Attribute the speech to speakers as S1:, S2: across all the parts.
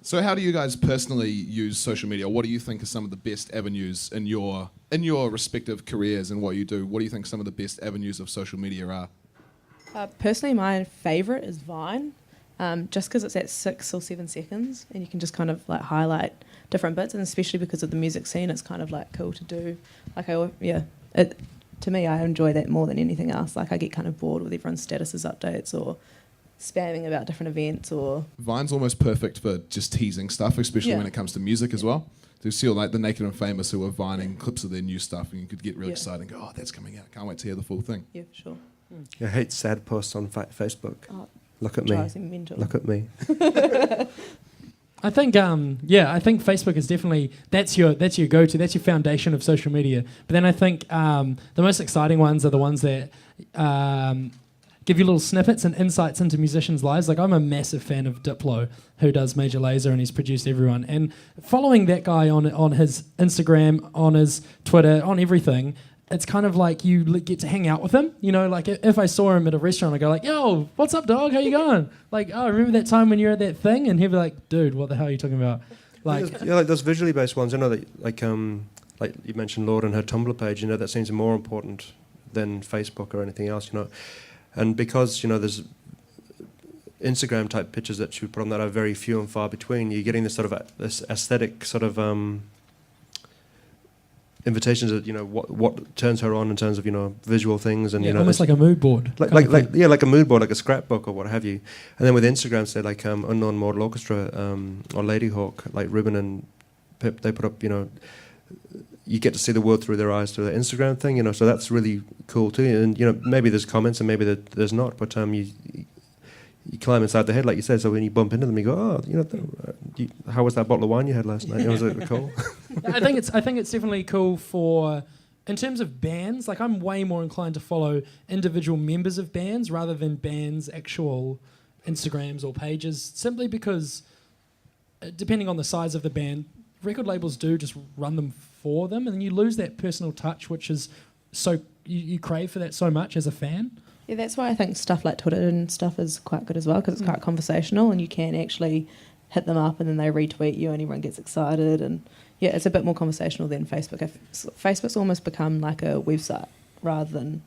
S1: So how do you guys personally use social media? What do you think are some of the best avenues in your respective careers and what you do? What do you think some of the best avenues of social media are?
S2: Personally, my favourite is Vine, just because it's at 6 or 7 seconds and you can just kind of like highlight different bits, and especially because of the music scene, it's kind of like cool to do. Like, to me, I enjoy that more than anything else. Like, I get kind of bored with everyone's statuses updates or spamming about different events. Or
S1: Vine's almost perfect for just teasing stuff, especially when it comes to music as well. Do you see like the Naked and Famous who are vining clips of their new stuff, and you could get really excited and go, oh, that's coming out. Can't wait to hear the full thing.
S2: Yeah, sure.
S3: I hate sad posts on Facebook. Look at me. Look at me.
S4: I think I think Facebook is definitely that's your go-to, that's your foundation of social media. But then I think the most exciting ones are the ones that give you little snippets and insights into musicians' lives. Like, I'm a massive fan of Diplo, who does Major Lazer, and he's produced everyone. And following that guy on his Instagram, on his Twitter, on everything, it's kind of like you get to hang out with him. You know, like if I saw him at a restaurant, I go like, yo, what's up, dog? How you going? Like, oh, remember that time when you were at that thing? And he'd be like, dude, what the hell are you talking about? Like,
S3: like those visually based ones. I know that like you mentioned Lord and her Tumblr page. You know, that seems more important than Facebook or anything else. You know, and because there's Instagram type pictures that you put on that are very few and far between. You're getting this sort of this aesthetic sort of invitations that what turns her on in terms of visual things, and
S4: almost like a mood board,
S3: like a mood board, like a scrapbook or what have you. And then with Instagram, say like Unknown Mortal Orchestra or Ladyhawk, like Ruben and Pip, they put up you get to see the world through their eyes through their Instagram thing, so that's really cool too. And maybe there's comments and maybe there's not, but you climb inside the head, like you said. So when you bump into them, you go, oh, how was that bottle of wine you had last night? Was it cool?
S4: I think it's definitely cool for, in terms of bands. Like, I'm way more inclined to follow individual members of bands rather than bands' actual Instagrams or pages, simply because depending on the size of the band, record labels do just run them for them, and then you lose that personal touch, which is so you crave for that so much as a fan.
S2: Yeah, that's why I think stuff like Twitter and stuff is quite good as well, because it's quite conversational and you can actually hit them up and then they retweet you and everyone gets excited. And yeah, it's a bit more conversational than Facebook. Facebook's almost become like a website rather than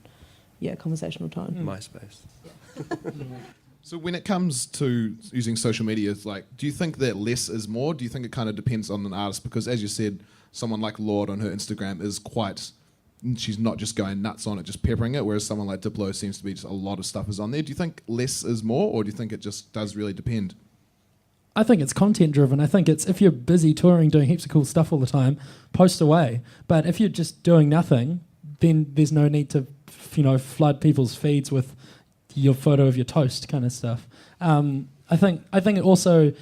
S2: conversational tone.
S3: MySpace.
S1: So when it comes to using social media, like, do you think that less is more? Do you think it kind of depends on an artist? Because as you said, someone like Lord on her Instagram is she's not just going nuts on it, just peppering it, whereas someone like Diplo seems to be just a lot of stuff is on there. Do you think less is more, or do you think it just does really depend?
S4: I think it's content driven. I think it's, if you're busy touring, doing heaps of cool stuff all the time, post away. But if you're just doing nothing, then there's no need to, flood people's feeds with your photo of your toast kind of stuff. I think it also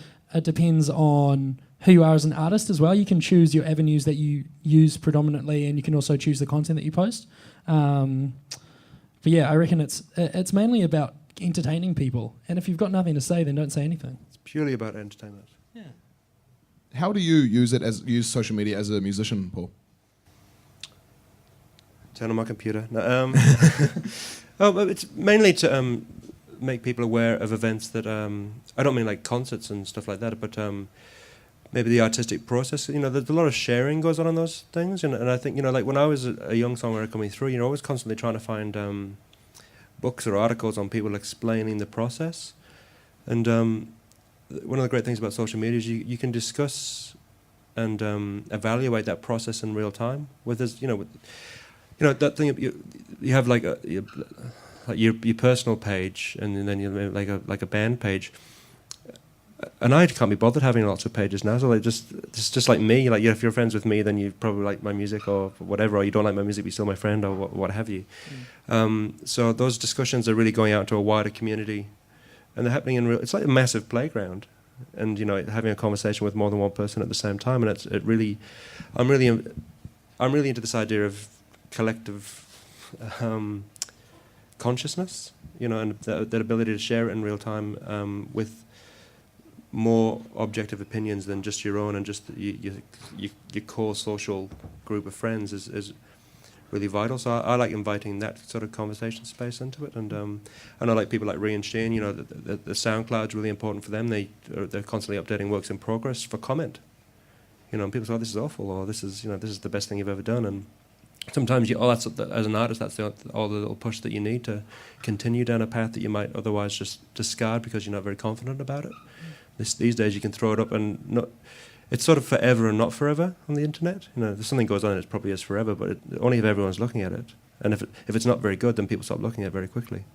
S4: depends on who you are as an artist as well. You can choose your avenues that you use predominantly, and you can also choose the content that you post. But yeah, I reckon it's mainly about entertaining people. And if you've got nothing to say, then don't say anything.
S3: It's purely about entertainment.
S4: Yeah.
S3: How
S1: do you use social media as a musician, Paul?
S3: Turn on my computer. No, it's mainly to make people aware of events that I don't mean like concerts and stuff like that, but maybe the artistic process. There's a lot of sharing goes on those things, and I think like when I was a young songwriter coming through, I was constantly trying to find books or articles on people explaining the process. And one of the great things about social media is you can discuss and evaluate that process in real time. With this, that thing you have like your personal page, and then you have like a band page. And I can't be bothered having lots of pages now. So it's just like me. Like, if you're friends with me, then you probably like my music or whatever, or you don't like my music, but you're still my friend, or what have you. So those discussions are really going out to a wider community, and they're happening in real. It's like a massive playground, and having a conversation with more than one person at the same time. And I'm really into this idea of collective consciousness, and that ability to share it in real time with more objective opinions than just your own, and just your core social group of friends is really vital. So I like inviting that sort of conversation space into it. And I know like people like Rhea and Shane, you know, the SoundCloud's really important for them. They're constantly updating works in progress for comment. You know, and people say, oh, this is awful, or this is the best thing you've ever done. And sometimes as an artist, that's all the little push that you need to continue down a path that you might otherwise just discard because you're not very confident about it. These days you can throw it up and it's sort of forever and not forever on the internet. You know, if something goes on, it probably is forever, but only if everyone's looking at it. And if it's not very good, then people stop looking at it very quickly.